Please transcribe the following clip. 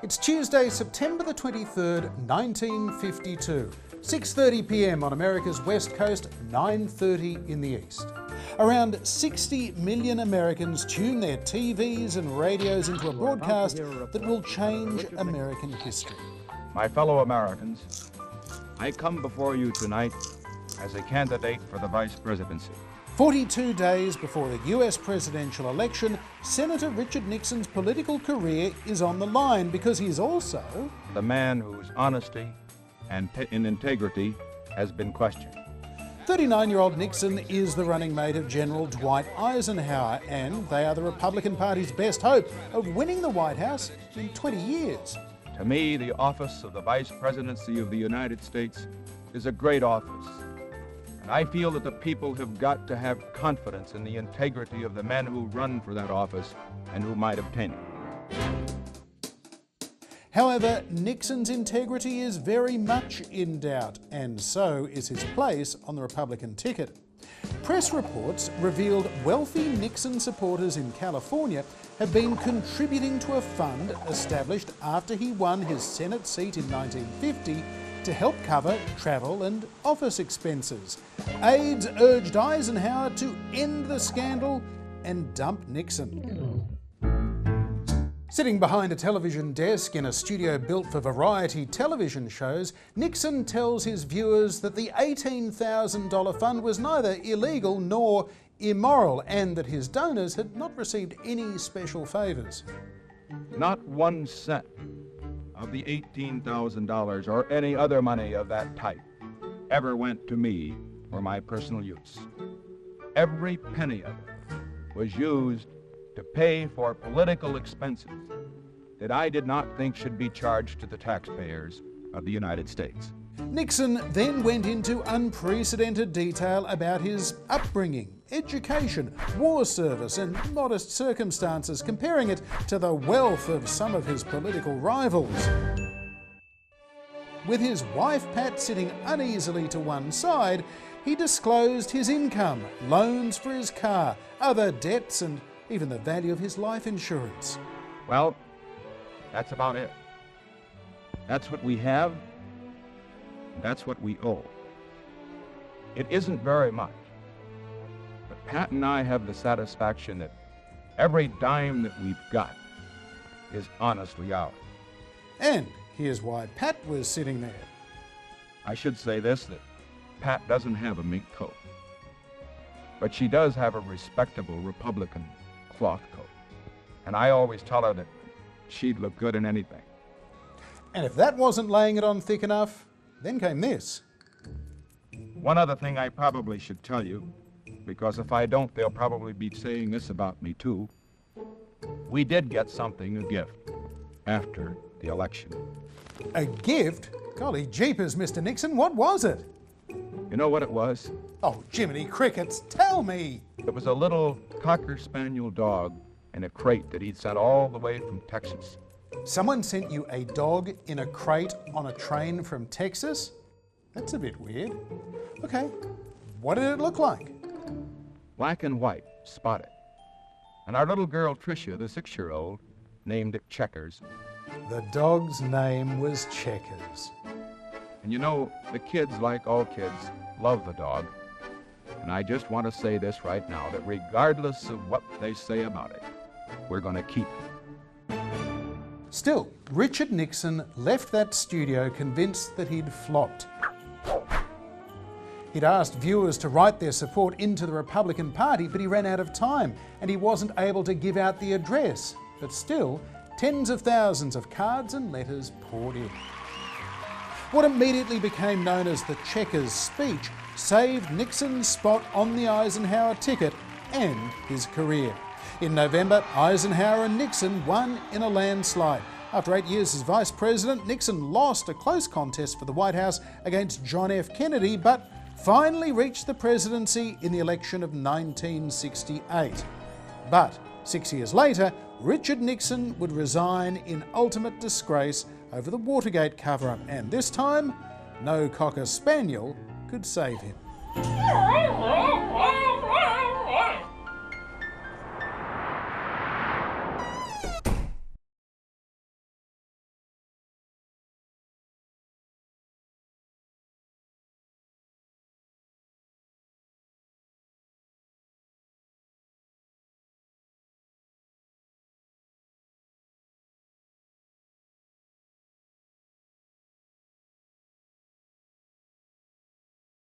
It's Tuesday, September the 23rd, 1952. 6:30 p.m. on America's West Coast, 9:30 in the East. Around 60 million Americans tune their TVs and radios into a broadcast that will change American history. My fellow Americans, I come before you tonight as a candidate for the vice presidency. 42 days before the US presidential election, Senator Richard Nixon's political career is on the line because he's also the man whose honesty and integrity has been questioned. 39-year-old Nixon is the running mate of General Dwight Eisenhower, and they are the Republican Party's best hope of winning the White House in 20 years. To me, the office of the vice presidency of the United States is a great office. And I feel that the people have got to have confidence in the integrity of the men who run for that office and who might obtain it. However, Nixon's integrity is very much in doubt, and so is his place on the Republican ticket. Press reports revealed wealthy Nixon supporters in California have been contributing to a fund established after he won his Senate seat in 1950 to help cover travel and office expenses. Aides urged Eisenhower to end the scandal and dump Nixon. Sitting behind a television desk in a studio built for variety television shows, Nixon tells his viewers that the $18,000 fund was neither illegal nor immoral, and that his donors had not received any special favours. Not 1 cent of the $18,000 or any other money of that type ever went to me for my personal use. Every penny of it was used to pay for political expenses that I did not think should be charged to the taxpayers of the United States. Nixon then went into unprecedented detail about his upbringing, education, war service and modest circumstances, comparing it to the wealth of some of his political rivals. With his wife Pat sitting uneasily to one side, he disclosed his income, loans for his car, other debts and even the value of his life insurance. Well, that's about it. That's what we have. That's what we owe. It isn't very much, but Pat and I have the satisfaction that every dime that we've got is honestly ours. And here's why Pat was sitting there. I should say this, that Pat doesn't have a mink coat, but she does have a respectable Republican cloth coat. And I always tell her that she'd look good in anything. And if that wasn't laying it on thick enough, then came this. One other thing I probably should tell you, because if I don't, they'll probably be saying this about me too. We did get something, a gift, after the election. A gift? Golly jeepers, Mr. Nixon, what was it? You know what it was? Oh, Jiminy Crickets, tell me! It was a little cocker-spaniel dog in a crate that he'd sent all the way from Texas. Someone sent you a dog in a crate on a train from Texas? That's a bit weird. Okay, what did it look like? Black and white, spotted. And our little girl Tricia, the 6-year-old, named it Checkers. The dog's name was Checkers. And you know, the kids, like all kids, love the dog. And I just want to say this right now, that regardless of what they say about it, we're going to keep it. Still, Richard Nixon left that studio convinced that he'd flopped. He'd asked viewers to write their support into the Republican Party, but he ran out of time and he wasn't able to give out the address. But still, tens of thousands of cards and letters poured in. What immediately became known as the Checkers speech saved Nixon's spot on the Eisenhower ticket and his career. In November, Eisenhower and Nixon won in a landslide. After 8 years as vice president, Nixon lost a close contest for the White House against John F. Kennedy, but finally reached the presidency in the election of 1968. But 6 years later, Richard Nixon would resign in ultimate disgrace over the Watergate cover-up, and this time, no cocker-spaniel could save him.